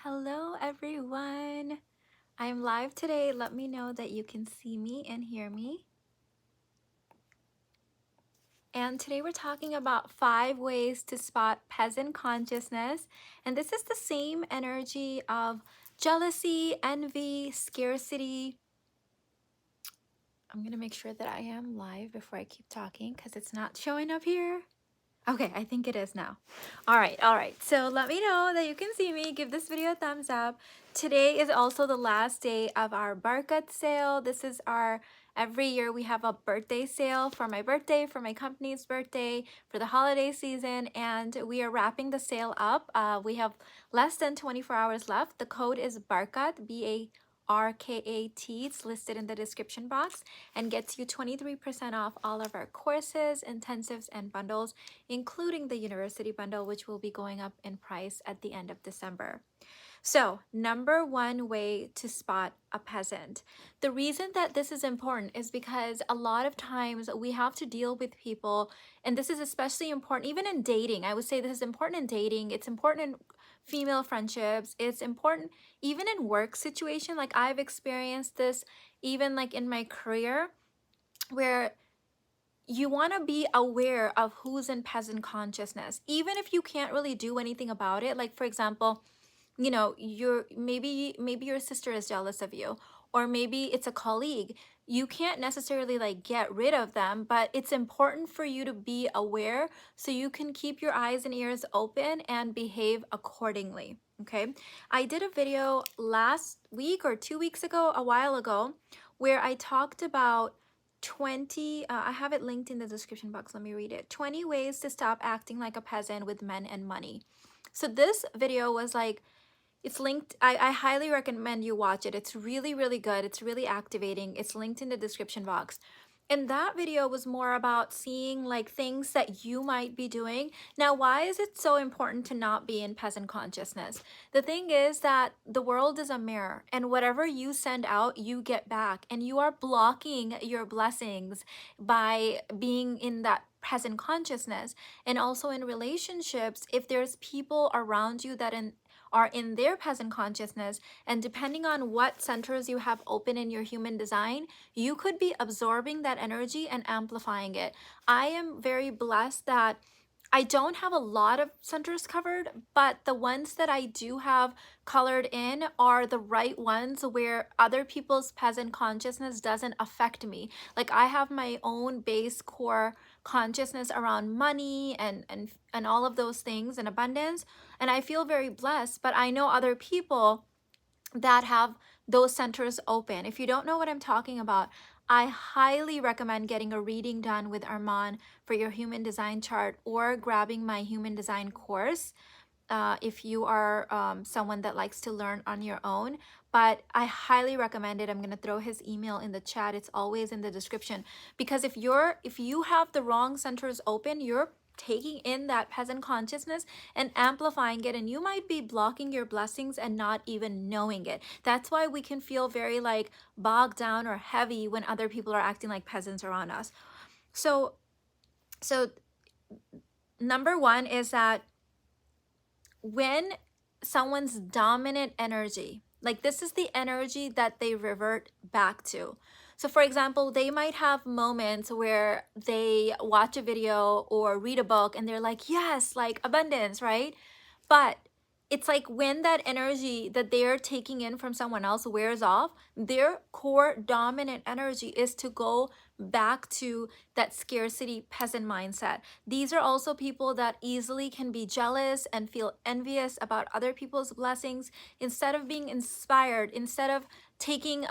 Hello everyone. I'm live today. Let me know that you can see me and hear me. And today we're talking about 5 ways to spot peasant consciousness. And this is the same energy of jealousy, envy, scarcity. I'm going to make sure that I am live before I keep talking because it's not showing up here. Okay, I think it is now. All right. So let me know that you can see me. Give this video a thumbs up. Today is also the last day of our Barkat sale. This is every year we have a birthday sale for my birthday, for my company's birthday, for the holiday season, and we are wrapping the sale up. We have less than 24 hours left. The code is Barkat, BARKAT. It's listed in the description box and gets you 23% off all of our courses, intensives, and bundles, including the university bundle, which will be going up in price at the end of December. So, number 1 way to spot a peasant. The reason that this is important is because a lot of times we have to deal with people, and this is especially important even in dating. I would say this is important in dating. It's important in female friendships. It's important even in work situation. Like I've experienced this even like in my career, where you want to be aware of who's in peasant consciousness, even if you can't really do anything about it. Like for example, you know, maybe your sister is jealous of you, or maybe it's a colleague. You can't necessarily like get rid of them, but it's important for you to be aware so you can keep your eyes and ears open and behave accordingly. Okay, I did a video last week or 2 weeks ago, a while ago, where I talked about 20 I have it linked in the description box. Let me read it. 20 ways to stop acting like a peasant with men and money. So this video was like, it's linked. I highly recommend you watch it. It's really, really good. It's really activating. It's linked in the description box. And that video was more about seeing like things that you might be doing. Now, why is it so important to not be in peasant consciousness? The thing is that the world is a mirror, and whatever you send out, you get back, and you are blocking your blessings by being in that present consciousness. And also in relationships, if there's people around you that are in their peasant consciousness, and depending on what centers you have open in your human design, you could be absorbing that energy and amplifying it. I am very blessed that I don't have a lot of centers covered, but the ones that I do have colored in are the right ones where other people's peasant consciousness doesn't affect me. Like I have my own base core consciousness around money and all of those things and abundance, and I feel very blessed. But I know other people that have those centers open. If you don't know what I'm talking about, I highly recommend getting a reading done with Armaan for your human design chart, or grabbing my human design course if you are someone that likes to learn on your own. But I highly recommend it. I'm going to throw his email in the chat. It's always in the description, because if you have the wrong centers open, you're taking in that peasant consciousness and amplifying it, and you might be blocking your blessings and not even knowing it. That's why we can feel very like bogged down or heavy when other people are acting like peasants around us. So number 1 is that when someone's dominant energy, like this is the energy that they revert back to. So for example, they might have moments where they watch a video or read a book and they're like, yes, like abundance, right? But it's like when that energy that they're taking in from someone else wears off, their core dominant energy is to go back to that scarcity peasant mindset. These are also people that easily can be jealous and feel envious about other people's blessings, instead of being inspired, instead of taking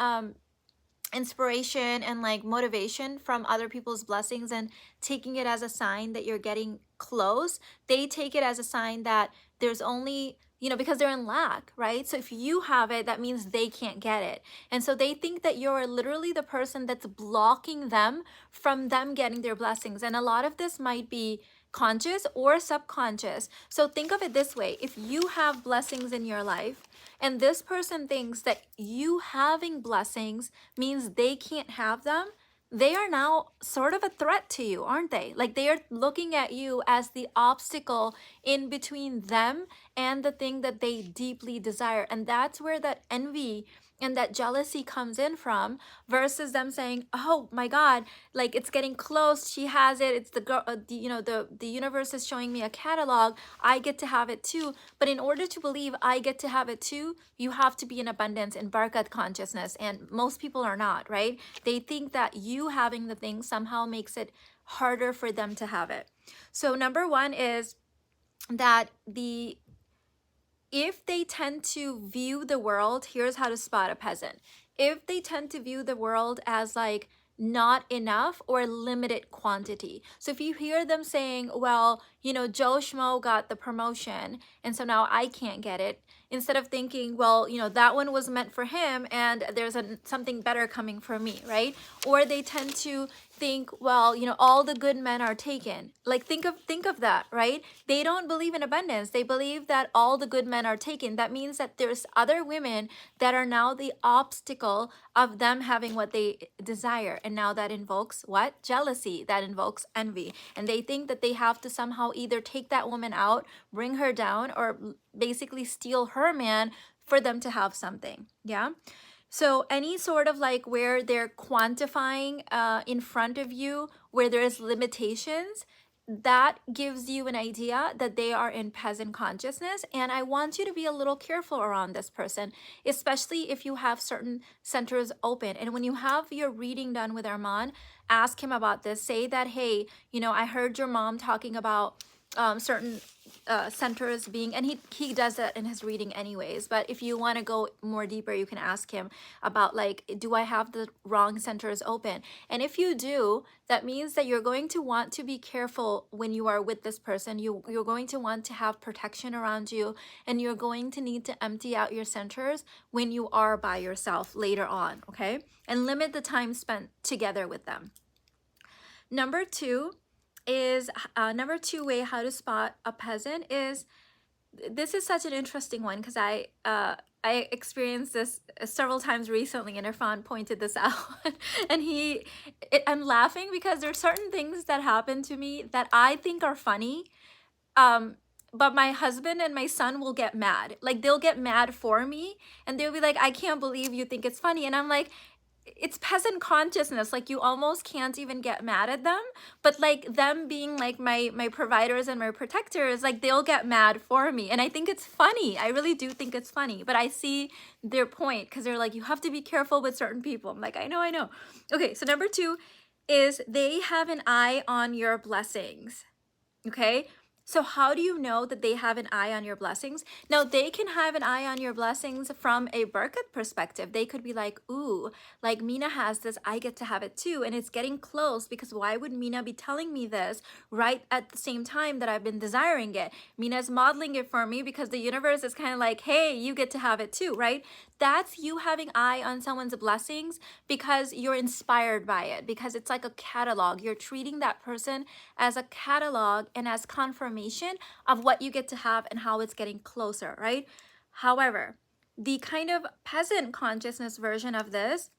inspiration and like motivation from other people's blessings and taking it as a sign that you're getting close. They take it as a sign that there's only, because they're in lack, right? So if you have it, that means they can't get it. And so they think that you're literally the person that's blocking them from them getting their blessings. And a lot of this might be conscious or subconscious. So think of it this way: if you have blessings in your life and this person thinks that you having blessings means they can't have them, they are now sort of a threat to you, aren't they? Like they are looking at you as the obstacle in between them and the thing that they deeply desire. And that's where that envy and that jealousy comes in from, versus them saying, oh my God, like it's getting close, she has it, it's the girl, the universe is showing me a catalog, I get to have it too. But in order to believe I get to have it too, you have to be in abundance, in barakat consciousness, and most people are not, right? They think that you having the thing somehow makes it harder for them to have it. So number one is that if they tend to view the world, here's how to spot a peasant. If they tend to view the world as like not enough or limited quantity. So if you hear them saying, well, Joe Schmo got the promotion and so now I can't get it, instead of thinking, well, that one was meant for him and there's something better coming for me, right? Or they tend to think, well, all the good men are taken. Like think of that, right? They don't believe in abundance. They believe that all the good men are taken. That means that there's other women that are now the obstacle of them having what they desire. And now that invokes what? Jealousy. That invokes envy. And they think that they have to somehow either take that woman out, bring her down, or basically steal her man for them to have something. Yeah. So any sort of like where they're quantifying in front of you, where there's limitations, that gives you an idea that they are in peasant consciousness. And I want you to be a little careful around this person, especially if you have certain centers open. And when you have your reading done with Armaan, ask him about this. Say that, hey, I heard your mom talking about certain centers being, and he does that in his reading anyways, but if you want to go more deeper, you can ask him about like, do I have the wrong centers open? And if you do, that means that you're going to want to be careful when you are with this person. You're going to want to have protection around you, and you're going to need to empty out your centers when you are by yourself later on, okay? And limit the time spent together with them. Number two way how to spot a peasant is, this is such an interesting one because I experienced this several times recently, and Irfan pointed this out. And I'm laughing because there's certain things that happen to me that I think are funny, but my husband and my son will get mad. Like they'll get mad for me, and they'll be like, I can't believe you think it's funny. And I'm like, it's peasant consciousness. Like you almost can't even get mad at them, but like them being like my providers and my protectors, like they'll get mad for me. And I think it's funny. I really do think it's funny, but I see their point because they're like, you have to be careful with certain people. I'm like, I know. Okay, so number two is they have an eye on your blessings. Okay, so how do you know that they have an eye on your blessings? Now, they can have an eye on your blessings from a barakat perspective. They could be like, ooh, like Mina has this, I get to have it too. And it's getting close because why would Mina be telling me this right at the same time that I've been desiring it? Mina's modeling it for me because the universe is kind of like, hey, you get to have it too, right? That's you having eye on someone's blessings because you're inspired by it, because it's like a catalog. You're treating that person as a catalog and as confirmation of what you get to have and how it's getting closer, right? However, the kind of peasant consciousness version of this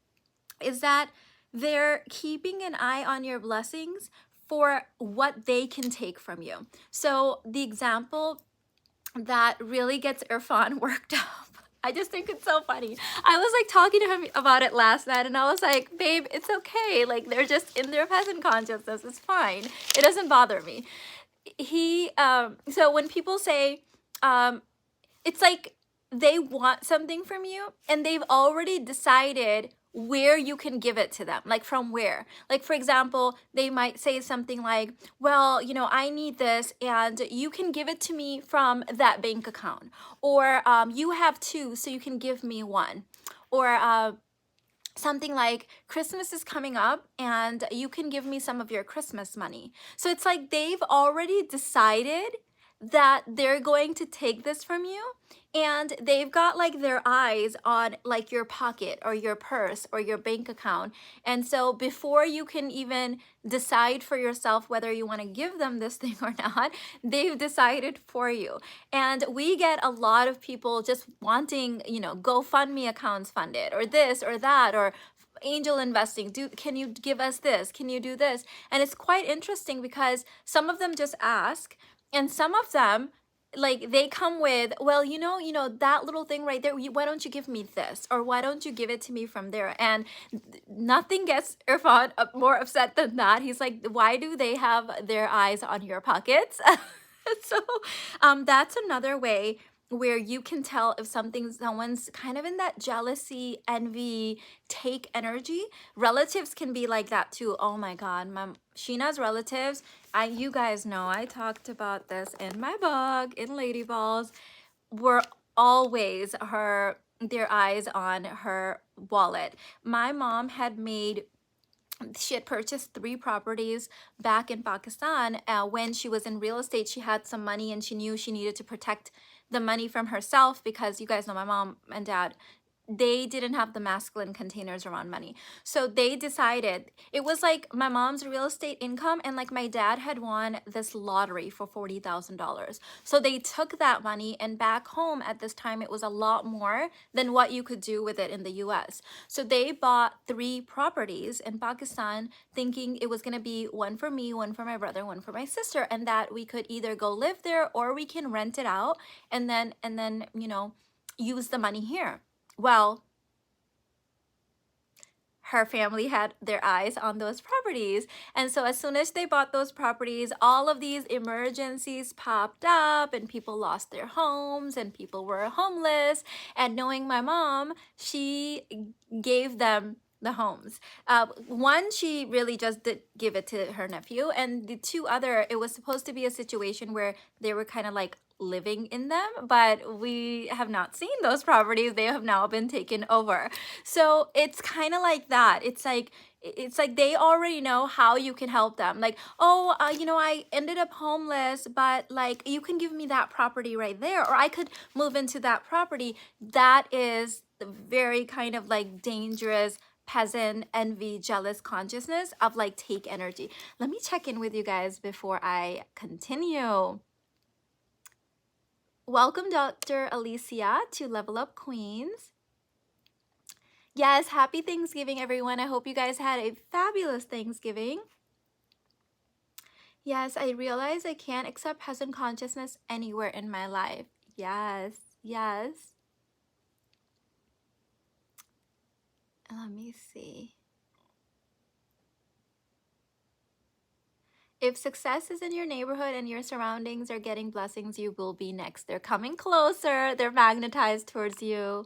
is that they're keeping an eye on your blessings for what they can take from you. So the example that really gets Irfan worked up, I just think it's so funny. I was like talking to him about it last night, and I was like, babe, it's okay. Like they're just in their peasant consciousness. It's fine. It doesn't bother me. So when people say, it's like they want something from you and they've already decided where you can give it to them, like from where. Like for example, they might say something like, well, I need this and you can give it to me from that bank account, or you have two so you can give me one, or something like Christmas is coming up and you can give me some of your Christmas money. So it's like they've already decided that they're going to take this from you, and they've got like their eyes on like your pocket or your purse or your bank account. And so before you can even decide for yourself whether you want to give them this thing or not, they've decided for you. And we get a lot of people just wanting, GoFundMe accounts funded, or this or that, or angel investing. Can you give us this? Can you do this? And it's quite interesting because some of them just ask, and some of them, like they come with, well, that little thing right there, why don't you give me this, or why don't you give it to me from there? And nothing gets Irfan more upset than that. He's like, why do they have their eyes on your pockets? So that's another way where you can tell if someone's kind of in that jealousy, envy, take energy. Relatives can be like that too. Oh my God, Sheena's relatives, you guys know I talked about this in my book, in Lady Balls, were always their eyes on her wallet. My mom she had purchased 3 properties back in Pakistan. When she was in real estate, she had some money and she knew she needed to protect the money from herself, because you guys know my mom and dad, they didn't have the masculine containers around money. So they decided, it was like my mom's real estate income, and like my dad had won this lottery for $40,000. So they took that money, and back home at this time, it was a lot more than what you could do with it in the US. So they bought 3 properties in Pakistan, thinking it was going to be one for me, one for my brother, one for my sister, and that we could either go live there or we can rent it out and then use the money here. Well, her family had their eyes on those properties. And so as soon as they bought those properties, all of these emergencies popped up, and people lost their homes, and people were homeless. And knowing my mom, she gave them the homes. One, she really just did give it to her nephew. And the 2 other, it was supposed to be a situation where they were kind of like living in them, but we have not seen those properties. They have now been taken over. So it's kind of like that. It's like they already know how you can help them. Like, oh, I ended up homeless, but like you can give me that property right there, or I could move into that property. That is the very kind of like dangerous peasant envy, jealous consciousness of like take energy. Let me check in with you guys before I continue. Welcome, Dr. Alicia, to Level Up Queens. Yes, happy Thanksgiving, everyone. I hope you guys had a fabulous Thanksgiving. Yes, I realize I can't accept peasant consciousness anywhere in my life. Yes, yes. Let me see. If success is in your neighborhood and your surroundings are getting blessings, you will be next. They're coming closer. They're magnetized towards you.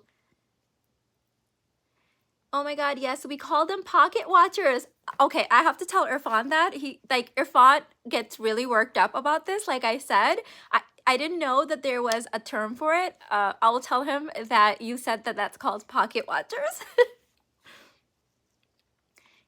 Oh my God, yes, we call them pocket watchers. Okay, I have to tell Irfan that. Irfan gets really worked up about this. Like I said, I didn't know that there was a term for it. I will tell him that you said that that's called pocket watchers.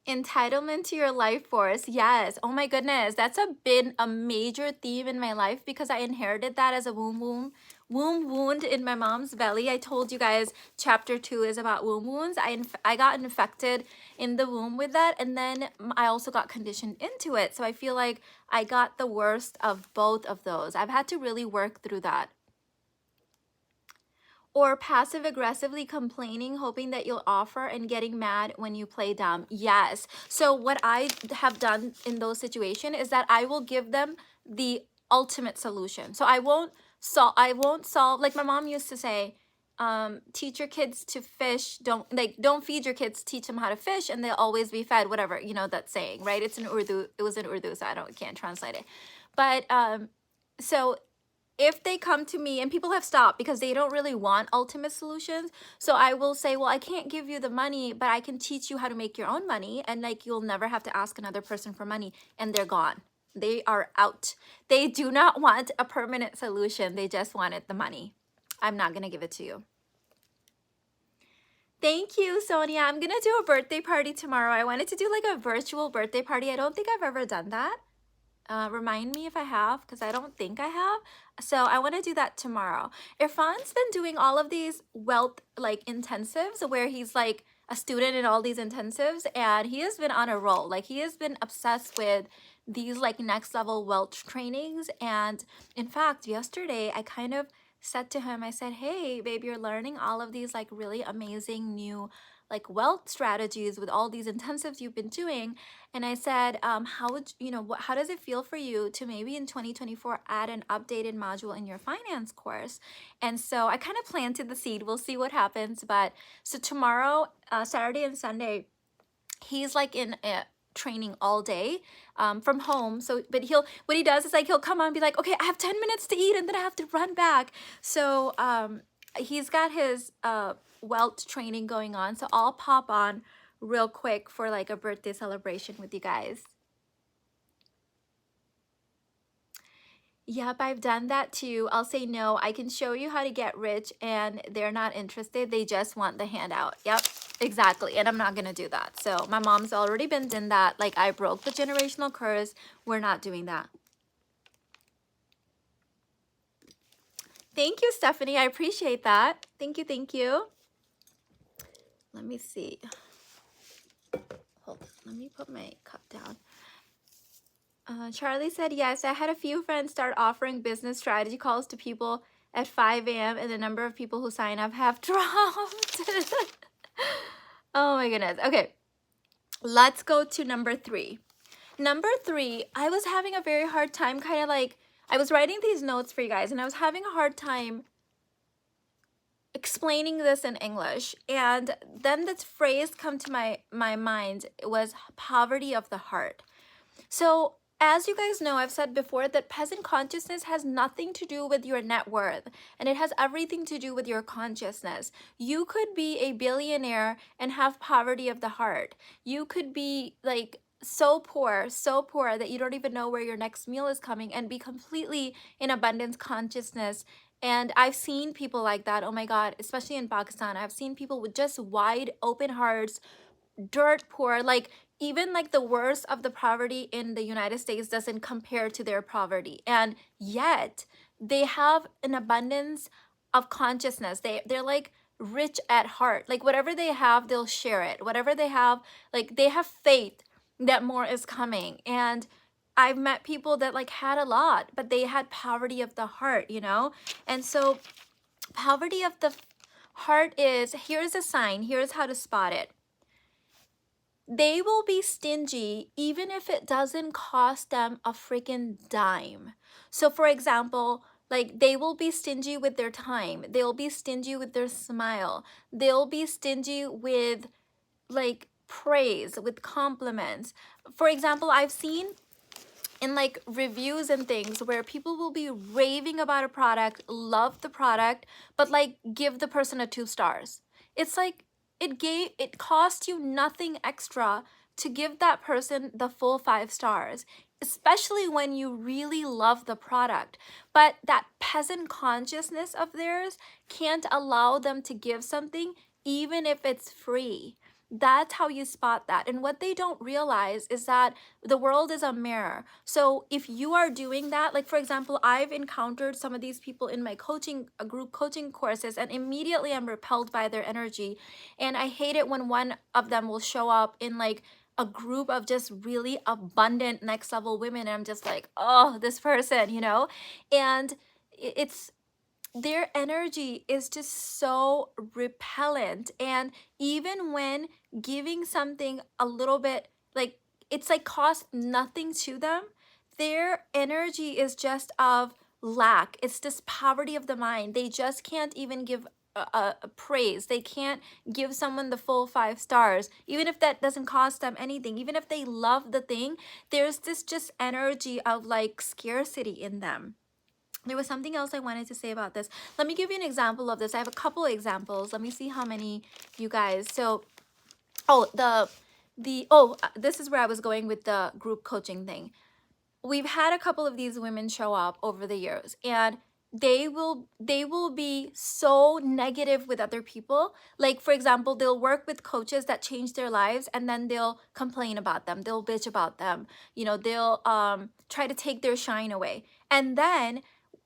Entitlement to your life force. Yes. Oh my goodness. That's been a major theme in my life, because I inherited that as a womb wound in my mom's belly. I told you guys chapter 2 is about womb wounds. I got infected in the womb with that, and then I also got conditioned into it. So I feel like I got the worst of both of those. I've had to really work through that. Or passive aggressively complaining, hoping that you'll offer, and getting mad when you play dumb. Yes. So what I have done in those situations is that I will give them the ultimate solution. So I won't solve, like my mom used to say, teach your kids to fish, don't feed your kids, teach them how to fish and they'll always be fed, whatever, that saying, right? It was in Urdu, so I can't translate it. But so if they come to me, and people have stopped because they don't really want ultimate solutions, so I will say, well, I can't give you the money, but I can teach you how to make your own money, and like you'll never have to ask another person for money, and they're gone. They are out. They do not want a permanent solution. They just wanted the money. I'm not going to give it to you. Thank you, Sonia. I'm going to do a birthday party tomorrow. I wanted to do like a virtual birthday party. I don't think I've ever done that. Remind me if I have, because I don't think I have. So I want to do that tomorrow. Irfan's been doing all of these wealth like intensives where he's like a student in all these intensives, and he has been on a roll. Like he has been obsessed with these like next level wealth trainings. And in fact, yesterday I kind of said to him, I said, hey, babe, you're learning all of these like really amazing new like wealth strategies with all these intensives you've been doing. And I said, how would you know, how does it feel for you to maybe in 2024 add an updated module in your finance course? And so I kind of planted the seed. We'll see what happens. But so tomorrow, Saturday and Sunday, he's like in a training all day from home. So but what he does is like he'll come on and be like, okay, I have 10 minutes to eat and then I have to run back. So he's got his welt training going on, so I'll pop on real quick for like a birthday celebration with you guys. Yep, I've done that too. I'll say, no, I can show you how to get rich, and they're not interested. They just want the handout. Yep, exactly. And I'm not going to do that. So my mom's already been in that. Like, I broke the generational curse. We're not doing that. Thank you, Stephanie. I appreciate that. Thank you. Thank you. Let me see. Hold on. Let me put my cup down. Charlie said, yes, I had a few friends start offering business strategy calls to people at 5 a.m. and the number of people who sign up have dropped. Oh my goodness. Okay, let's go to number 3. Number 3, I was having a very hard time kind of like, I was writing these notes for you guys and I was having a hard time explaining this in English. And then this phrase come to my mind. It was poverty of the heart. So as you guys know, I've said before that peasant consciousness has nothing to do with your net worth, and it has everything to do with your consciousness. You could be a billionaire and have poverty of the heart. You could be like so poor that you don't even know where your next meal is coming and be completely in abundance consciousness. And I've seen people like that. Oh my God, especially in Pakistan, I've seen people with just wide open hearts, dirt poor, like even like the worst of the poverty in the United States doesn't compare to their poverty, and yet they have an abundance of consciousness. They're like rich at heart. Like whatever they have, they'll share it. Whatever they have, like they have faith that more is coming. And I've met people that like had a lot, but they had poverty of the heart, you know? And so poverty of the heart is, here's a sign, here's how to spot it. They will be stingy even if it doesn't cost them a freaking dime. So for example, like they will be stingy with their time. They'll be stingy with their smile. They'll be stingy with like praise, with compliments. For example, I've seen in like reviews and things where people will be raving about a product, love the product, but like give the person a 2 stars. It's like it cost you nothing extra to give that person the full 5 stars, especially when you really love the product. But that peasant consciousness of theirs can't allow them to give something even if it's free. That's how you spot that. And what they don't realize is that the world is a mirror. So if you are doing that, like for example, I've encountered some of these people in my coaching, group coaching courses, and immediately I'm repelled by their energy. And I hate it when one of them will show up in like a group of just really abundant next level women. And I'm just like, oh, this person, you know? And it's, their energy is just so repellent. And even when giving something a little bit, like it's like cost nothing to them, their energy is just of lack. It's this poverty of the mind. They just can't even give a praise. They can't give someone the full 5 stars, even if that doesn't cost them anything. Even if they love the thing, there's this just energy of like scarcity in them. There was something else I wanted to say about this. Let me give you an example of this. I have a couple of examples. Let me see how many you guys. So, this is where I was going with the group coaching thing. We've had a couple of these women show up over the years, and they will be so negative with other people. Like for example, they'll work with coaches that change their lives, and then they'll complain about them, they'll bitch about them, you know, they'll try to take their shine away. And then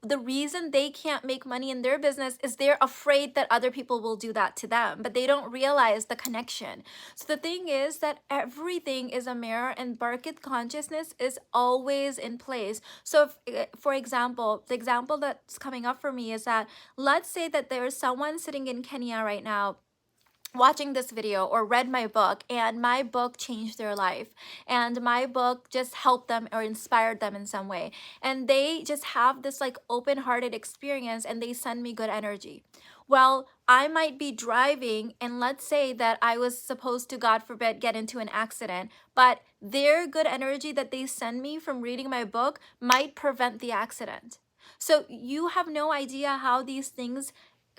the reason they can't make money in their business is they're afraid that other people will do that to them, but they don't realize the connection. So the thing is that everything is a mirror, and Barkit consciousness is always in place. So if, for example, the example that's coming up for me is that, let's say that there's someone sitting in Kenya right now watching this video or read my book, and my book changed their life, and my book just helped them or inspired them in some way, and they just have this like open-hearted experience, and they send me good energy. Well, I might be driving, and let's say that I was supposed to, God forbid, get into an accident, but their good energy that they send me from reading my book might prevent the accident. So you have no idea how these things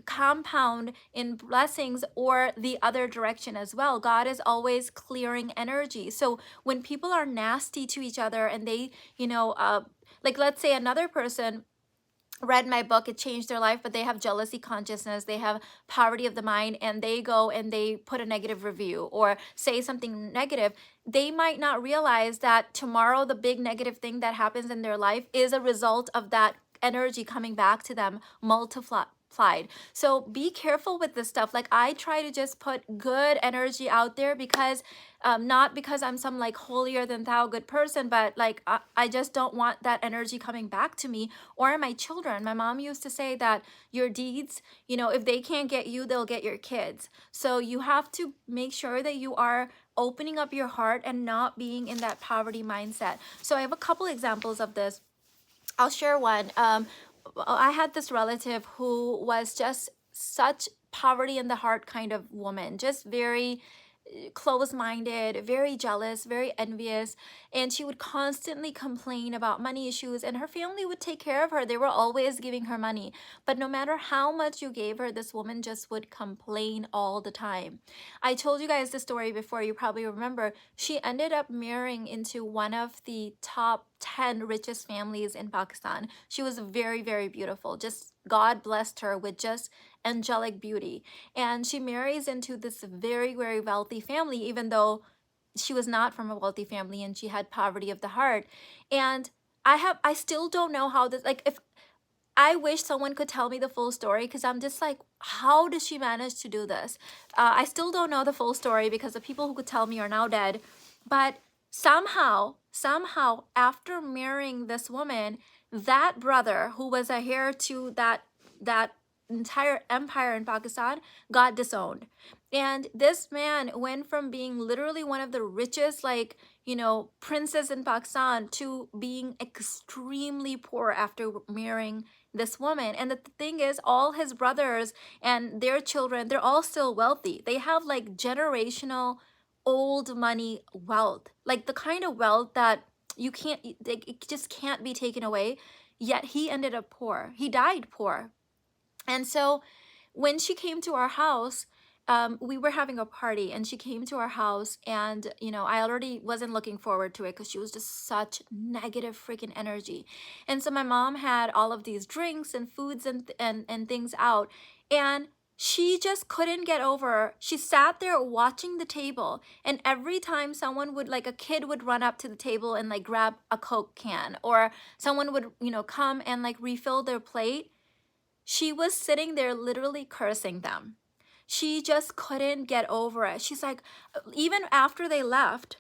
compound in blessings, or the other direction as well. God is always clearing energy. So when people are nasty to each other, and they, like, let's say another person read my book, it changed their life, but they have jealousy consciousness, they have poverty of the mind, and they go and they put a negative review or say something negative. They might not realize that tomorrow the big negative thing that happens in their life is a result of that energy coming back to them multiplied. So be careful with this stuff. Like, I try to just put good energy out there, because not because I'm some like holier than thou good person, but like I just don't want that energy coming back to me or my children. My mom used to say that your deeds, if they can't get you, they'll get your kids. So you have to make sure that you are opening up your heart and not being in that poverty mindset. So I have a couple examples of this. I'll share one. I had this relative who was just such poverty in the heart kind of woman, just very close-minded, very jealous, very envious, and she would constantly complain about money issues, and her family would take care of her. They were always giving her money, but no matter how much you gave her, this woman just would complain all the time. I told you guys the story before, you probably remember. She ended up marrying into one of the top 10 richest families in Pakistan. She was very, very beautiful. Just God blessed her with just angelic beauty. And she marries into this very, very wealthy family, even though she was not from a wealthy family and she had poverty of the heart. And I still don't know how this, like, if I wish someone could tell me the full story, because I'm just like, how does she manage to do this? I still don't know the full story, because the people who could tell me are now dead. But somehow, after marrying this woman, that brother who was a heir to that entire empire in Pakistan got disowned. And this man went from being literally one of the richest, like, princes in Pakistan, to being extremely poor after marrying this woman. And the thing is, all his brothers and their children, they're all still wealthy. They have like generational old money wealth, like the kind of wealth that you can't, it just can't be taken away. Yet he ended up poor. He died poor. And so when she came to our house, we were having a party, and she came to our house, and I already wasn't looking forward to it, because she was just such negative freaking energy. And so my mom had all of these drinks and foods and things out, and she just couldn't get over. She sat there watching the table, and every time someone would, like a kid would run up to the table and like grab a Coke can, or someone would come and like refill their plate, she was sitting there literally cursing them. She just couldn't get over it. She's like, even after they left,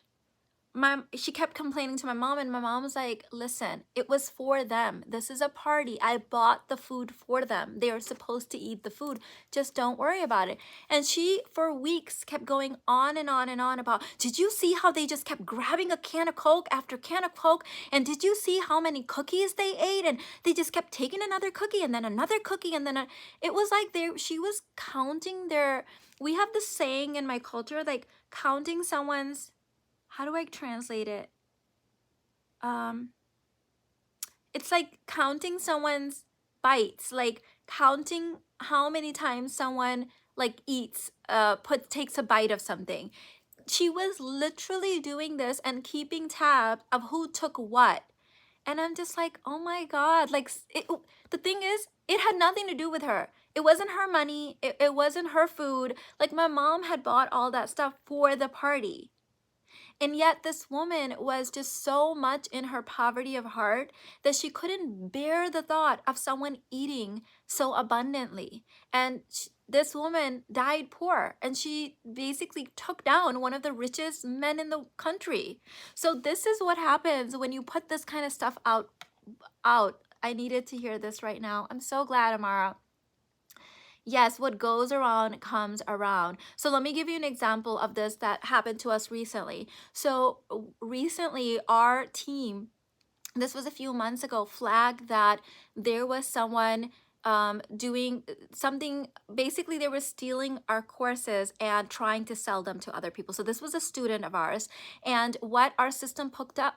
she kept complaining to my mom, and my mom was like, listen, it was for them. This is a party. I bought the food for them. They are supposed to eat the food. Just don't worry about it. And she, for weeks, kept going on and on and on about, did you see how they just kept grabbing a can of Coke after can of Coke? And did you see how many cookies they ate? And they just kept taking another cookie and then another cookie. And then it was like she was counting we have this saying in my culture, like counting someone's, how do I translate it? It's like counting someone's bites, like counting how many times someone like eats, takes a bite of something. She was literally doing this and keeping tab of who took what. And I'm just like, oh my God, like the thing is, it had nothing to do with her. It wasn't her money. It wasn't her food. Like, my mom had bought all that stuff for the party. And yet this woman was just so much in her poverty of heart that she couldn't bear the thought of someone eating so abundantly. And this woman died poor, and she basically took down one of the richest men in the country. So this is what happens when you put this kind of stuff out. I needed to hear this right now. I'm so glad, Amara. Yes, what goes around comes around. So let me give you an example of this that happened to us recently. So recently, our team, this was a few months ago, flagged that there was someone doing something. Basically, they were stealing our courses and trying to sell them to other people. So this was a student of ours, and what our system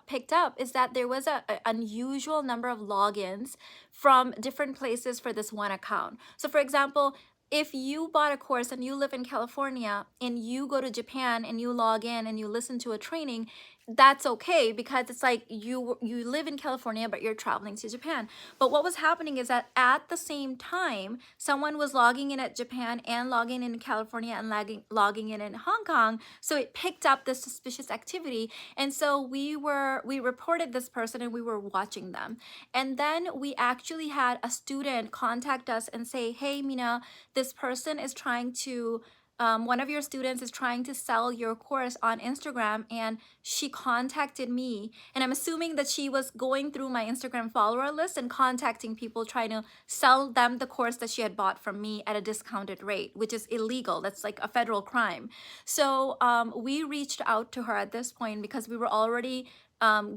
picked up is that there was a unusual number of logins from different places for this one account. So for example, if you bought a course and you live in California and you go to Japan and you log in and you listen to a training, that's okay, because it's like you live in California but you're traveling to Japan. But what was happening is that at the same time, someone was logging in at Japan and logging in California and logging in Hong Kong. So it picked up this suspicious activity, and so we reported this person and we were watching them. And then we actually had a student contact us and say, "Hey, Mina, this person is trying to one of your students is trying to sell your course on Instagram, and she contacted me." And I'm assuming that she was going through my Instagram follower list and contacting people trying to sell them the course that she had bought from me at a discounted rate, which is illegal. That's like a federal crime. So we reached out to her at this point because we were already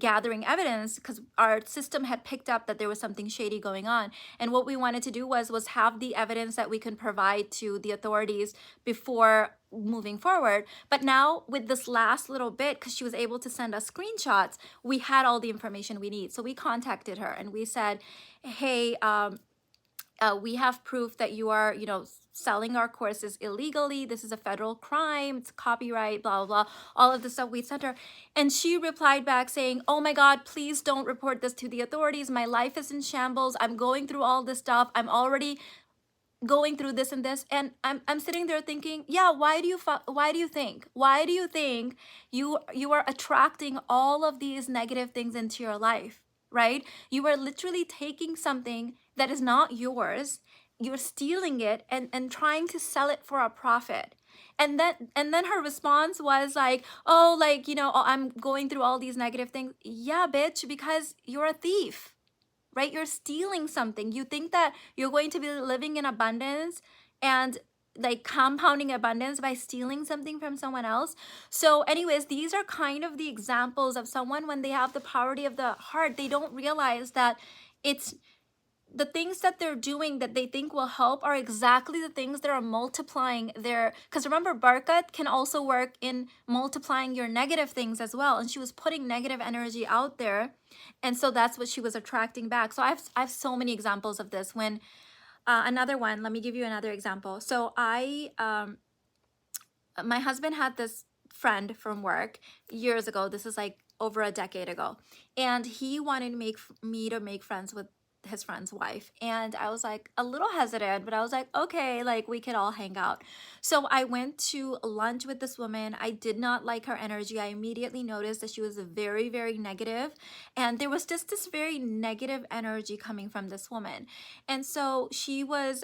gathering evidence, because our system had picked up that there was something shady going on. And what we wanted to do was have the evidence that we can provide to the authorities before moving forward. But now with this last little bit, because she was able to send us screenshots, we had all the information we need. So we contacted her and we said, "Hey, we have proof that you are, selling our courses illegally. This is a federal crime. It's copyright, blah, blah, blah." All of the stuff we sent her. And she replied back saying, "Oh my God, please don't report this to the authorities. My life is in shambles. I'm going through all this stuff. I'm already going through this and this." And I'm sitting there thinking, yeah, why do you think you are attracting all of these negative things into your life, right? You are literally taking something that is not yours, you're stealing it and trying to sell it for a profit. And then her response was like, "Oh, like, oh, I'm going through all these negative things." Yeah, bitch, because you're a thief, right? You're stealing something. You think that you're going to be living in abundance and like compounding abundance by stealing something from someone else. So anyways, these are kind of the examples of someone when they have the poverty of the heart, they don't realize that it's the things that they're doing that they think will help are exactly the things that are multiplying their, because remember, Barkat can also work in multiplying your negative things as well. And she was putting negative energy out there. And so that's what she was attracting back. So I have so many examples of this. When another one, let me give you another example. So my husband had this friend from work years ago. This is like over a decade ago. And he wanted me to make friends with his friend's wife. And I was like a little hesitant, but I was like, okay, like we could all hang out. So I went to lunch with this woman. I did not like her energy. I immediately noticed that she was very, very negative. And there was just this very negative energy coming from this woman. And so she was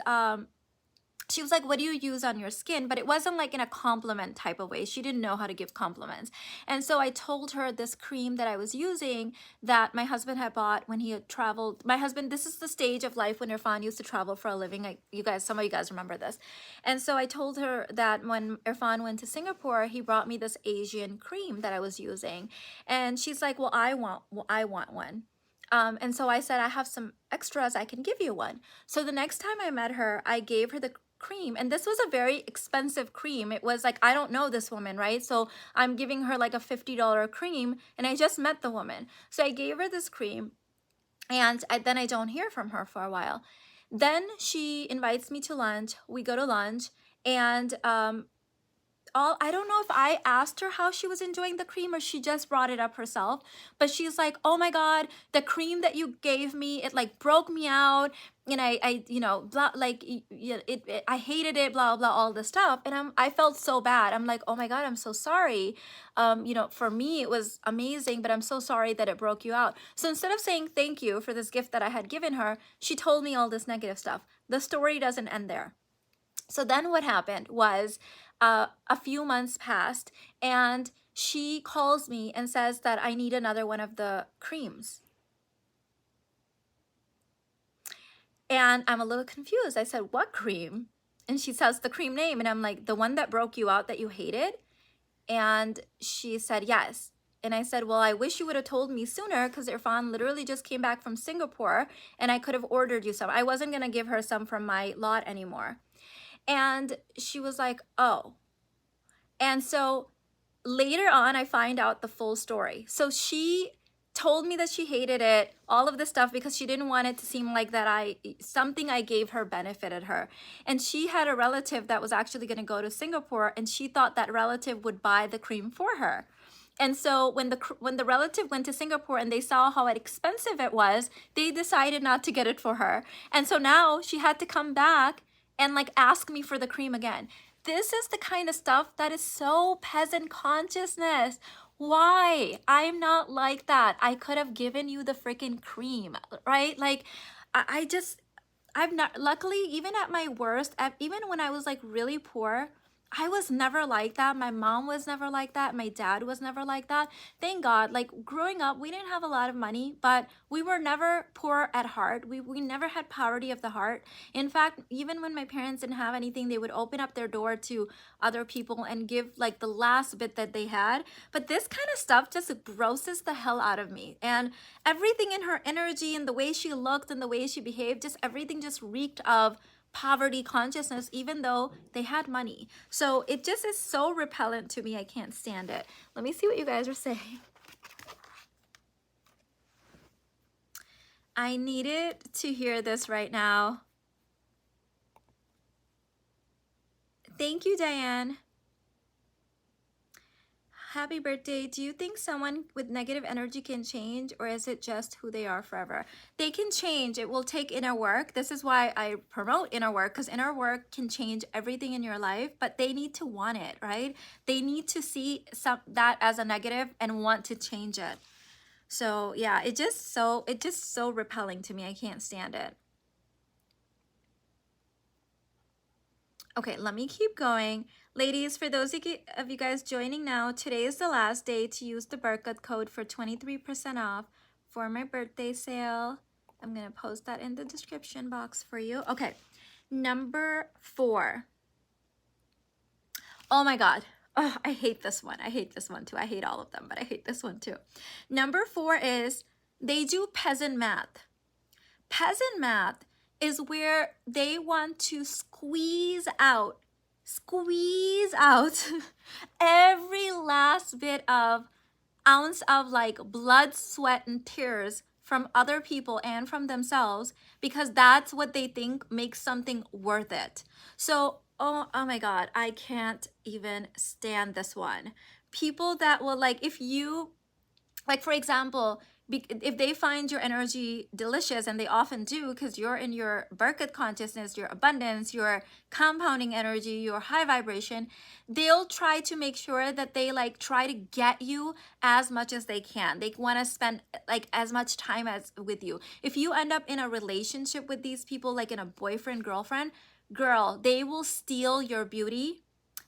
like, "What do you use on your skin?" But it wasn't like in a compliment type of way. She didn't know how to give compliments. And so I told her this cream that I was using that my husband had bought when he had traveled. My husband, this is the stage of life when Irfan used to travel for a living. Some of you guys remember this. And so I told her that when Irfan went to Singapore, he brought me this Asian cream that I was using. And she's like, "Well, I want one." And so I said, "I have some extras, I can give you one." So the next time I met her, I gave her the cream, and this was a very expensive cream. It was like, I don't know this woman, right? So I'm giving her like a $50 cream, and I just met the woman. So I gave her this cream, and then I don't hear from her for a while. Then she invites me to lunch. We go to lunch, and I don't know if I asked her how she was enjoying the cream or she just brought it up herself, but she's like, oh my God, the cream that you gave me, it like broke me out. And you know, blah, like I hated it, blah, blah, all this stuff. And I felt so bad. I'm like, oh my God, I'm so sorry. You know, for me, it was amazing, but I'm so sorry that it broke you out. So instead of saying thank you for this gift that I had given her, she told me all this negative stuff. The story doesn't end there. So then what happened was a few months passed and she calls me and says that I need another one of the creams. And I'm a little confused. I said, what cream? And she says the cream name. And I'm like, the one that broke you out that you hated? And she said, yes. And I said, well, I wish you would have told me sooner because Irfan literally just came back from Singapore and I could have ordered you some. I wasn't going to give her some from my lot anymore. And she was like, oh. And so later on, I find out the full story. So she told me that she hated it, all of this stuff, because she didn't want it to seem like that something I gave her benefited her. And she had a relative that was actually going to go to Singapore, and she thought that relative would buy the cream for her. And so when the relative went to Singapore and they saw how expensive it was, they decided not to get it for her. And so now she had to come back and like ask me for the cream again. This is the kind of stuff that is so peasant consciousness. Why? I'm not like that. I could have given you the freaking cream, right? Like, I just, I've not, luckily, even at my worst, even when I was like really poor, I was never like that. My mom was never like that. My dad was never like that. Thank God. Like growing up, we didn't have a lot of money, but we were never poor at heart. We never had poverty of the heart. In fact, even when my parents didn't have anything, they would open up their door to other people and give like the last bit that they had. But this kind of stuff just grosses the hell out of me. And everything in her energy and the way she looked and the way she behaved, just everything just reeked of poverty consciousness, even though they had money. So it just is so repellent to me. I can't stand it. Let me see what you guys are saying. I needed to hear this right now. Thank you, Diane. Happy birthday. Do you think someone with negative energy can change, or is it just who they are forever? They can change. It will take inner work. This is why I promote inner work, because inner work can change everything in your life, but they need to want it, right? They need to see that as a negative and want to change it. So yeah, it's just so repelling to me. I can't stand it. Okay, let me keep going. Ladies, for those of you guys joining now, today is the last day to use the Barkat code for 23% off for my birthday sale. I'm going to post that in the description box for you. Okay, number 4. Oh my God. Oh, I hate this one. I hate this one too. I hate all of them, but I hate this one too. Number 4 is they do peasant math. Peasant math is where they want to squeeze out every last bit of ounce of like blood, sweat, and tears from other people and from themselves, because that's what they think makes something worth it. So, oh my God, I can't even stand this one. People that will like, if you, like for example, if they find your energy delicious, and they often do because you're in your Barkat consciousness, your abundance, your compounding energy, your high vibration, they'll try to make sure that they like try to get you as much as they can. They want to spend like as much time as with you. If you end up in a relationship with these people, like in a boyfriend, girlfriend, girl, they will steal your beauty.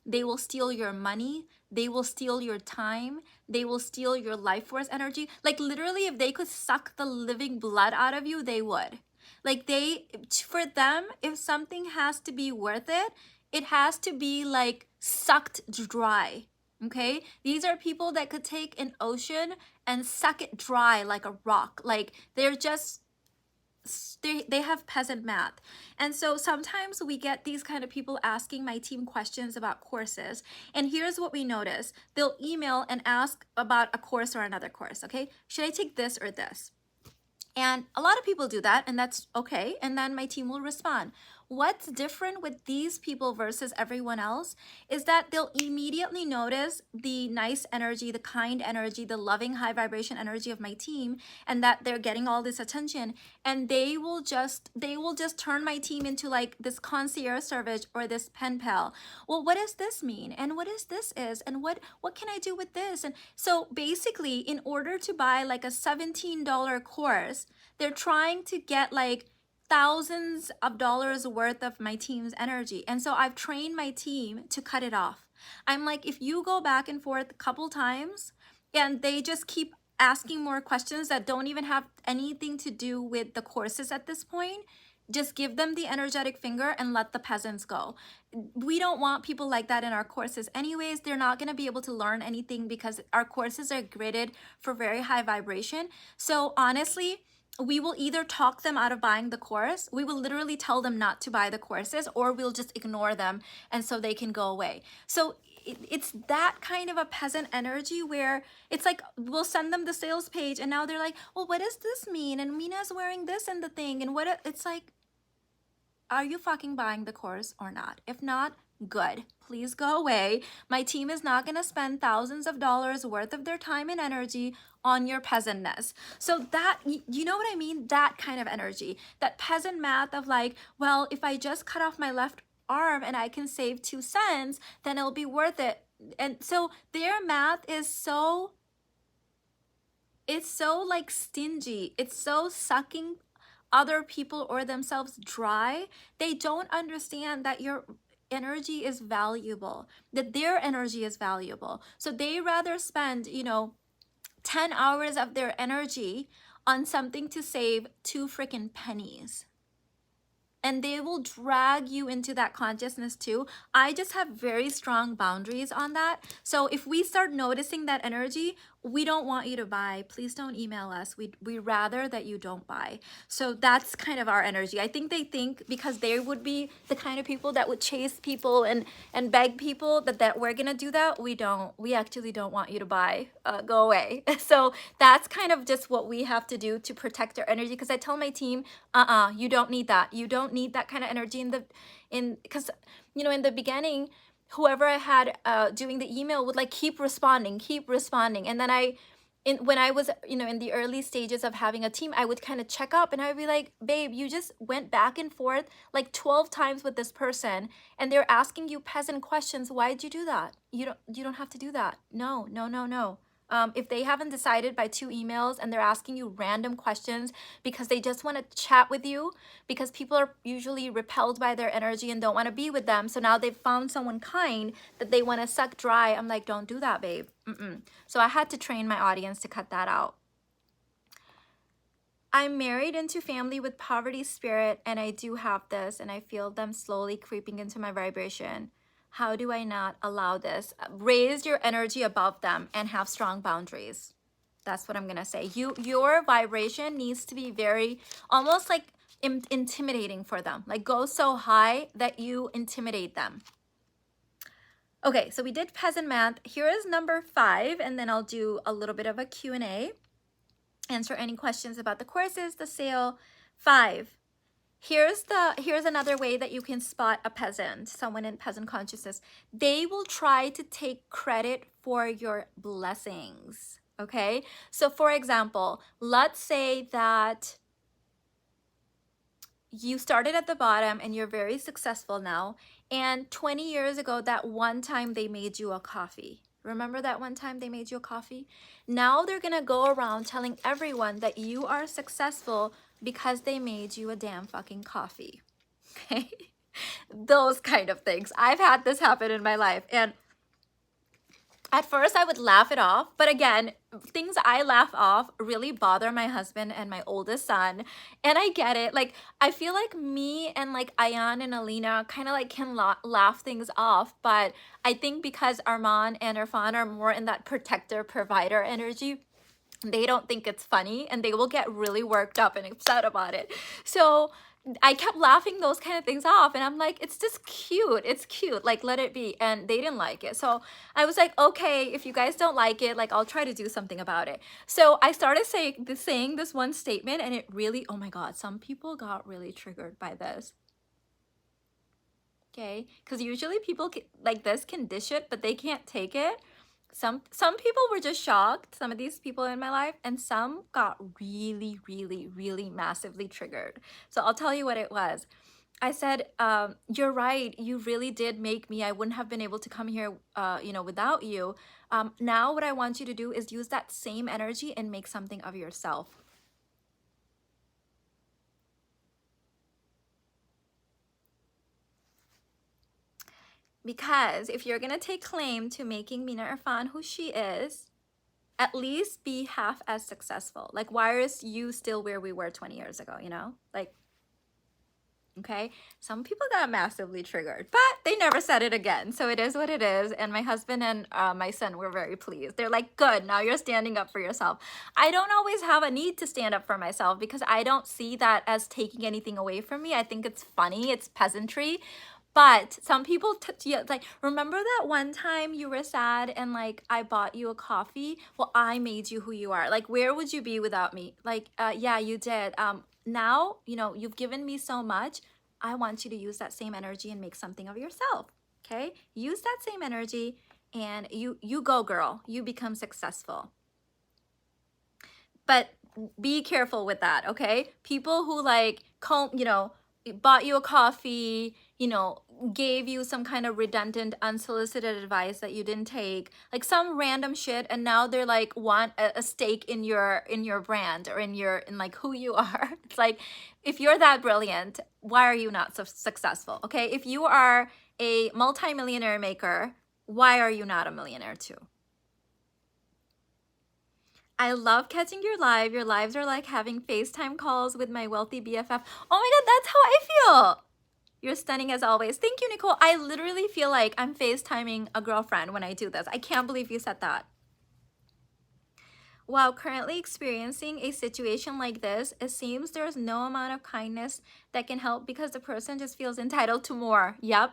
They will steal your money. They will steal your time. They will steal your life force energy. Like literally, if they could suck the living blood out of you, they would. Like for them, if something has to be worth it, it has to be like sucked dry. Okay? These are people that could take an ocean and suck it dry like a rock. Like they're just, they have peasant math. And so sometimes we get these kind of people asking my team questions about courses, and here's what we notice. They'll email and ask about a course or another course. Okay, should I take this or this? And a lot of people do that, and that's okay. And then my team will respond. what's different with these people versus everyone else is that they'll immediately notice the nice energy, the kind energy, the loving high vibration energy of my team, and that they're getting all this attention, and they will just turn my team into like this concierge service or this pen pal. Well, what does this mean, and what is this is, and what can I do with this? And so basically, in order to buy like a $17 course, they're trying to get like thousands of dollars worth of my team's energy. And so I've trained my team to cut it off. I'm like, if you go back and forth a couple times and they just keep asking more questions that don't even have anything to do with the courses at this point, just give them the energetic finger and let the peasants go. We don't want people like that in our courses anyways. They're not going to be able to learn anything because our courses are gridded for very high vibration. So honestly, we will either talk them out of buying the course, we will literally tell them not to buy the courses, or we'll just ignore them and so they can go away. So it's that kind of a peasant energy where it's like we'll send them the sales page and now they're like, well, what does this mean? And Mina's wearing this in the thing. And it's like, are you fucking buying the course or not? If not, good. Please go away. My team is not going to spend thousands of dollars worth of their time and energy on your peasantness. So that, you know what I mean? That kind of energy, that peasant math of like, well, if I just cut off my left arm and I can save 2 cents, then it'll be worth it. And so their math is so, it's so like stingy. It's so sucking other people or themselves dry. They don't understand that your energy is valuable, that their energy is valuable. So they rather spend, 10 hours of their energy on something to save 2 freaking pennies. And they will drag you into that consciousness too. I just have very strong boundaries on that. So if we start noticing that energy, we don't want you to buy. Please don't email us. We rather that you don't buy. So that's kind of our energy. I think they think because they would be the kind of people that would chase people and beg people that we're gonna do that. We don't. We actually don't want you to buy. Go away. So that's kind of just what we have to do to protect our energy. Because I tell my team, you don't need that. You don't need that kind of energy because in the beginning, whoever I had doing the email would like keep responding. And then when I was, in the early stages of having a team, I would kind of check up and I would be like, babe, you just went back and forth like 12 times with this person and they're asking you peasant questions. Why'd you do that? You don't have to do that. No. If they haven't decided by 2 emails and they're asking you random questions because they just want to chat with you, because people are usually repelled by their energy and don't want to be with them. So now they've found someone kind that they want to suck dry. I'm like, don't do that, babe. So I had to train my audience to cut that out. I'm married into family with poverty spirit, and I do have this, and I feel them slowly creeping into my vibration. How do I not allow this? Raise your energy above them and have strong boundaries. That's what I'm going to say. Your vibration needs to be very, almost like intimidating for them. Like go so high that you intimidate them. Okay, so we did peasant math. Here is number 5, and then I'll do a little bit of a Q&A. Answer any questions about the courses, the sale. 5. Here's another way that you can spot a peasant, someone in peasant consciousness. They will try to take credit for your blessings, okay? So for example, let's say that you started at the bottom and you're very successful now, and 20 years ago, that one time they made you a coffee. Remember that one time they made you a coffee? Now they're gonna go around telling everyone that you are successful because they made you a damn fucking coffee, okay? Those kind of things. I've had this happen in my life, and at first I would laugh it off, but again, things I laugh off really bother my husband and my oldest son, and I get it. Like, I feel like me and like Ayan and Alina kind of like can laugh things off, but I think because Armaan and Irfan are more in that protector, provider energy, they don't think it's funny and they will get really worked up and upset about it. So I kept laughing those kind of things off, and I'm like, it's just cute. It's cute. Like, let it be. And they didn't like it. So I was like, okay, if you guys don't like it, like, I'll try to do something about it. So I started saying this one statement, and it really, oh my God, some people got really triggered by this. Okay, because usually people like this can dish it, but they can't take it. Some people were just shocked, some of these people in my life, and some got really, really, really massively triggered. So I'll tell you what it was. I said, you're right, you really did make me. I wouldn't have been able to come here, without you. Now what I want you to do is use that same energy and make something of yourself. Because if you're gonna take claim to making Mina Irfan who she is, at least be half as successful. Like, why is you still where we were 20 years ago, Like, okay, some people got massively triggered, but they never said it again. So it is what it is. And my husband and my son were very pleased. They're like, good, now you're standing up for yourself. I don't always have a need to stand up for myself because I don't see that as taking anything away from me. I think it's funny, it's peasantry. But some people, like, remember that one time you were sad and like I bought you a coffee? Well, I made you who you are. Like, where would you be without me? Like, yeah, you did. Now, you've given me so much. I want you to use that same energy and make something of yourself. Okay? Use that same energy and you go, girl. You become successful. But be careful with that, okay? People who like bought you a coffee, gave you some kind of redundant, unsolicited advice that you didn't take, like some random shit, and now they're like want a stake in your brand or in like who you are. It's like, if you're that brilliant, why are you not so successful? Okay, if you are a multimillionaire maker, why are you not a millionaire too? I love catching your live. Your lives are like having FaceTime calls with my wealthy BFF. Oh my God, that's how I feel. You're stunning as always. Thank you, Nicole. I literally feel like I'm FaceTiming a girlfriend when I do this. I can't believe you said that. While currently experiencing a situation like this, it seems there's no amount of kindness that can help because the person just feels entitled to more. Yep.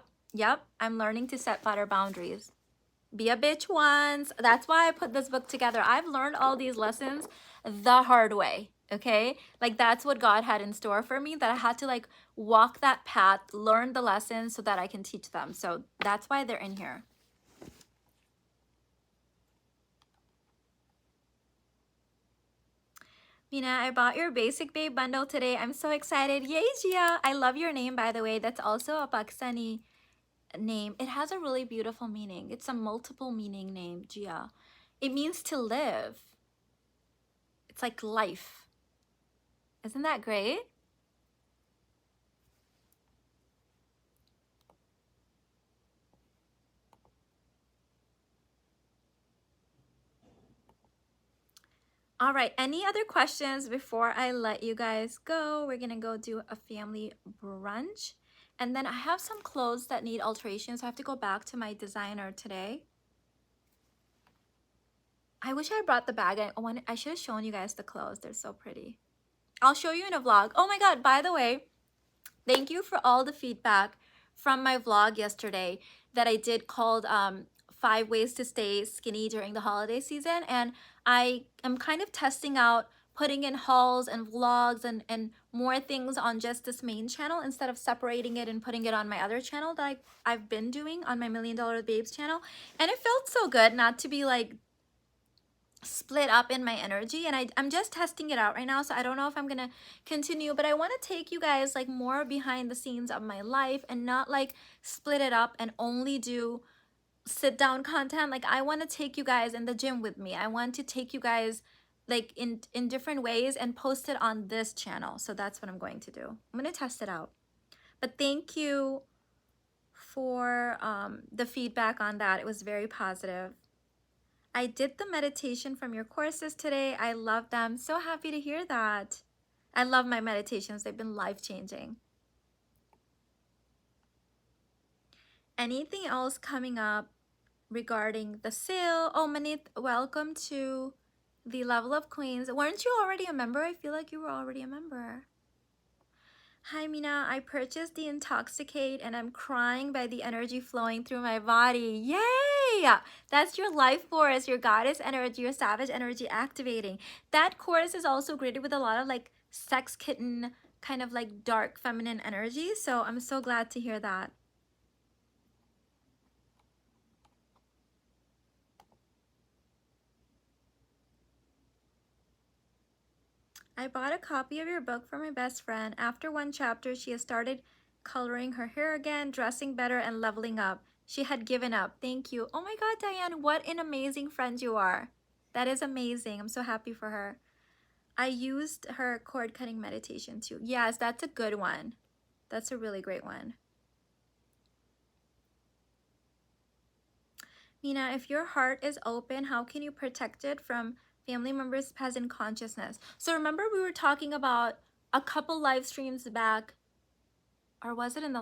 I'm learning to set better boundaries. Be a bitch once. That's why I put this book together. I've learned all these lessons the hard way, okay? Like, that's what God had in store for me, that I had to like walk that path, learn the lessons so that I can teach them. So that's why they're in here. Mina, I bought your Basic Babe bundle today. I'm so excited. Yay, Gia. I love your name, by the way. That's also a Pakistani name. It has a really beautiful meaning. It's a multiple meaning name, Gia. It means to live. It's like life. Isn't that great? All right, any other questions before I let you guys go? We're gonna go do a family brunch. And then I have some clothes that need alterations. So I have to go back to my designer today. I wish I brought the bag. I should have shown you guys the clothes. They're so pretty. I'll show you in a vlog. Oh my God, by the way, thank you for all the feedback from my vlog yesterday that I did called 5 ways to stay skinny during the holiday season. And I am kind of testing out putting in hauls and vlogs and more things on just this main channel instead of separating it and putting it on my other channel that I've been doing on my $1 Million Babes channel. And it felt so good not to be like split up in my energy, and I'm just testing it out right now, so I don't know if I'm gonna continue, but I want to take you guys like more behind the scenes of my life and not like split it up and only do sit down content. Like, I want to take you guys in the gym with me. I want to take you guys like in different ways and post it on this channel. So that's what I'm going to do. I'm going to test it out. But thank you for the feedback on that. It was very positive. I did the meditation from your courses today. I love them. So happy to hear that. I love my meditations. They've been life-changing. Anything else coming up regarding the sale? Oh, Manit, welcome to the Level of Queens. Weren't you already a member? I feel like you were already a member. Hi, Mina. I purchased the Intoxicate and I'm crying by the energy flowing through my body. Yay! That's your life force, your goddess energy, your savage energy activating. That course is also graded with a lot of like sex kitten, kind of like dark feminine energy. So I'm so glad to hear that. I bought a copy of your book for my best friend. After one chapter, she has started coloring her hair again, dressing better, and leveling up. She had given up. Thank you. Oh my God, Diane, what an amazing friend you are. That is amazing. I'm so happy for her. I used her cord cutting meditation too. Yes, that's a good one. That's a really great one. Mina, if your heart is open, how can you protect it from family members' peasant consciousness? So remember we were talking about a couple live streams back, or was it in the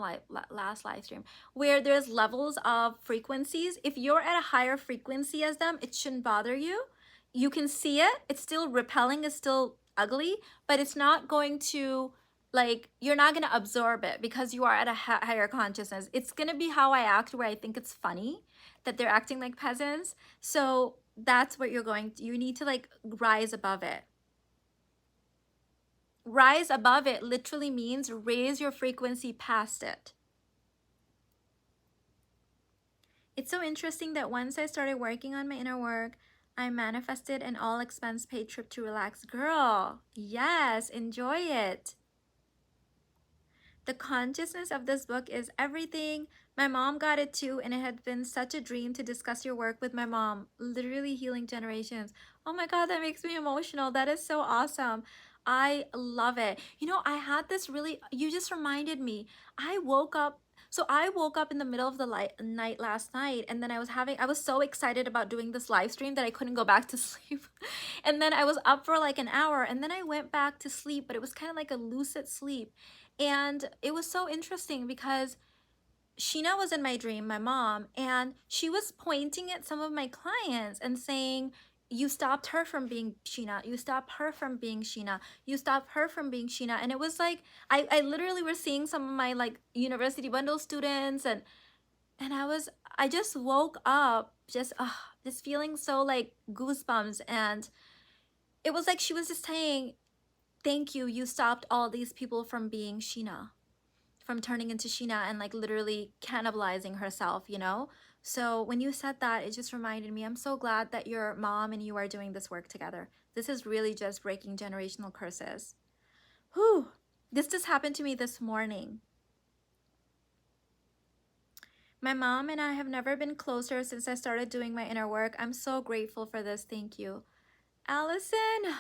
last live stream, where there's levels of frequencies. If you're at a higher frequency as them, it shouldn't bother you. You can see it. It's still repelling, it's still ugly, but it's not going to, like, you're not going to absorb it because you are at a higher consciousness. It's going to be how I act, where I think it's funny that they're acting like peasants. So that's what you're going to, you need to like rise above it. Rise above it literally means raise your frequency past it. It's so interesting that once I started working on my inner work, I manifested an all expense paid trip to relax. Girl, yes, enjoy it. The consciousness of this book is everything. My mom got it too, and it had been such a dream to discuss your work with my mom. Literally healing generations. Oh my God, that makes me emotional. That is so awesome. I love it. You know, I had this really, you just reminded me. I woke up, so I woke up in the middle of the night last night, and then I was so excited about doing this live stream that I couldn't go back to sleep. And then I was up for like an hour, and then I went back to sleep, but it was kind of like a lucid sleep. And it was so interesting because Sheena was in my dream, my mom, and she was pointing at some of my clients and saying, you stopped her from being Sheena. You stopped her from being Sheena. You stopped her from being Sheena. And it was like, I literally was seeing some of my like university bundle students, and I just woke up just feeling so like goosebumps. And it was like she was just saying, thank you. You stopped all these people from being Sheena, from turning into Sheena and like literally cannibalizing herself, you know? So when you said that, it just reminded me, I'm so glad that your mom and you are doing this work together. This is really just breaking generational curses. Whew. This just happened to me this morning. My mom and I have never been closer since I started doing my inner work. I'm so grateful for this. Thank you. Allison,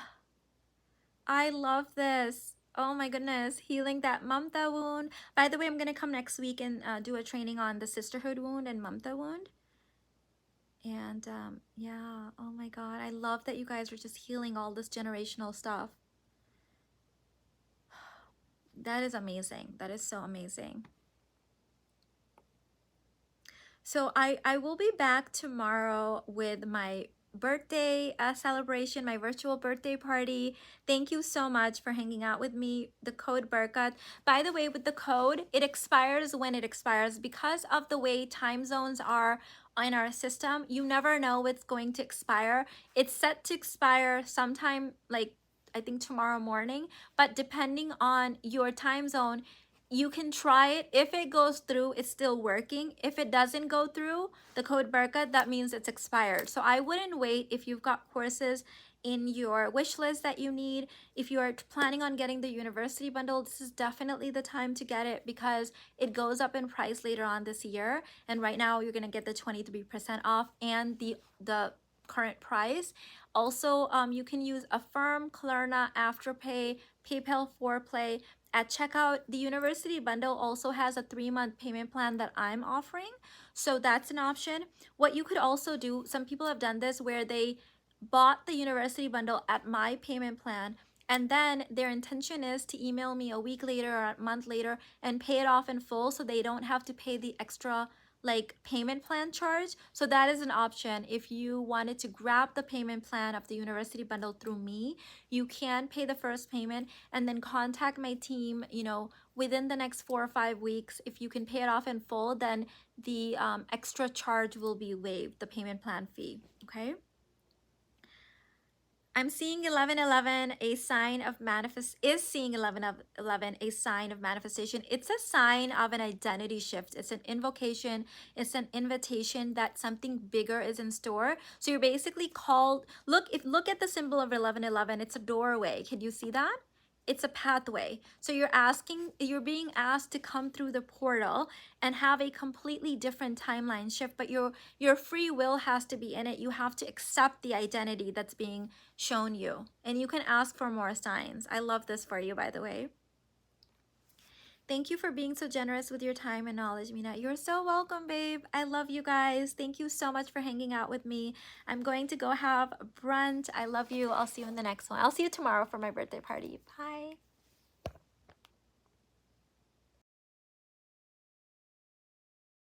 I love this. Oh my goodness, healing that Mamta wound. By the way, I'm going to come next week and do a training on the sisterhood wound and Mamta wound. And yeah, oh my God, I love that you guys are just healing all this generational stuff. That is amazing. That is so amazing. So I will be back tomorrow with my birthday celebration, my virtual birthday party. Thank you so much for hanging out with me. The code Berkat. By the way, with the code, it expires when it expires. Because of the way time zones are in our system, you never know what's going to expire. It's set to expire sometime like I think tomorrow morning, but depending on your time zone, you can try it. If it goes through, it's still working. If it doesn't go through, the code Barka, that means it's expired. So I wouldn't wait. If you've got courses in your wish list that you need, if you are planning on getting the university bundle, this is definitely the time to get it because it goes up in price later on this year. And right now you're gonna get the 23% off and the current price. Also, you can use Affirm, Klarna, Afterpay, PayPal, ForPlay. At checkout, the university bundle also has a 3-month payment plan that I'm offering. So that's an option. What you could also do, some people have done this where they bought the university bundle at my payment plan, and then their intention is to email me a week later or a month later and pay it off in full so they don't have to pay the extra like payment plan charge. So that is an option. If you wanted to grab the payment plan of the university bundle through me, you can pay the first payment and then contact my team, you know, within the next 4 or 5 weeks. If you can pay it off in full, then the extra charge will be waived, the payment plan fee. Okay. I'm seeing 1111 a sign of seeing 1111 a sign of manifestation. It's a sign of an identity shift. It's an invocation. It's an invitation that something bigger is in store. So you're basically called, look at the symbol of 1111. It's a doorway. Can you see that? It's a pathway. So you're being asked to come through the portal and have a completely different timeline shift, but your free will has to be in it. You have to accept the identity that's being shown you, and you can ask for more signs. I love this for you, by the way. Thank you for being so generous with your time and knowledge, Mina. You're so welcome, babe. I love you guys. Thank you so much for hanging out with me. I'm going to go have brunch. I love you. I'll see you in the next one. I'll see you tomorrow for my birthday party. Bye.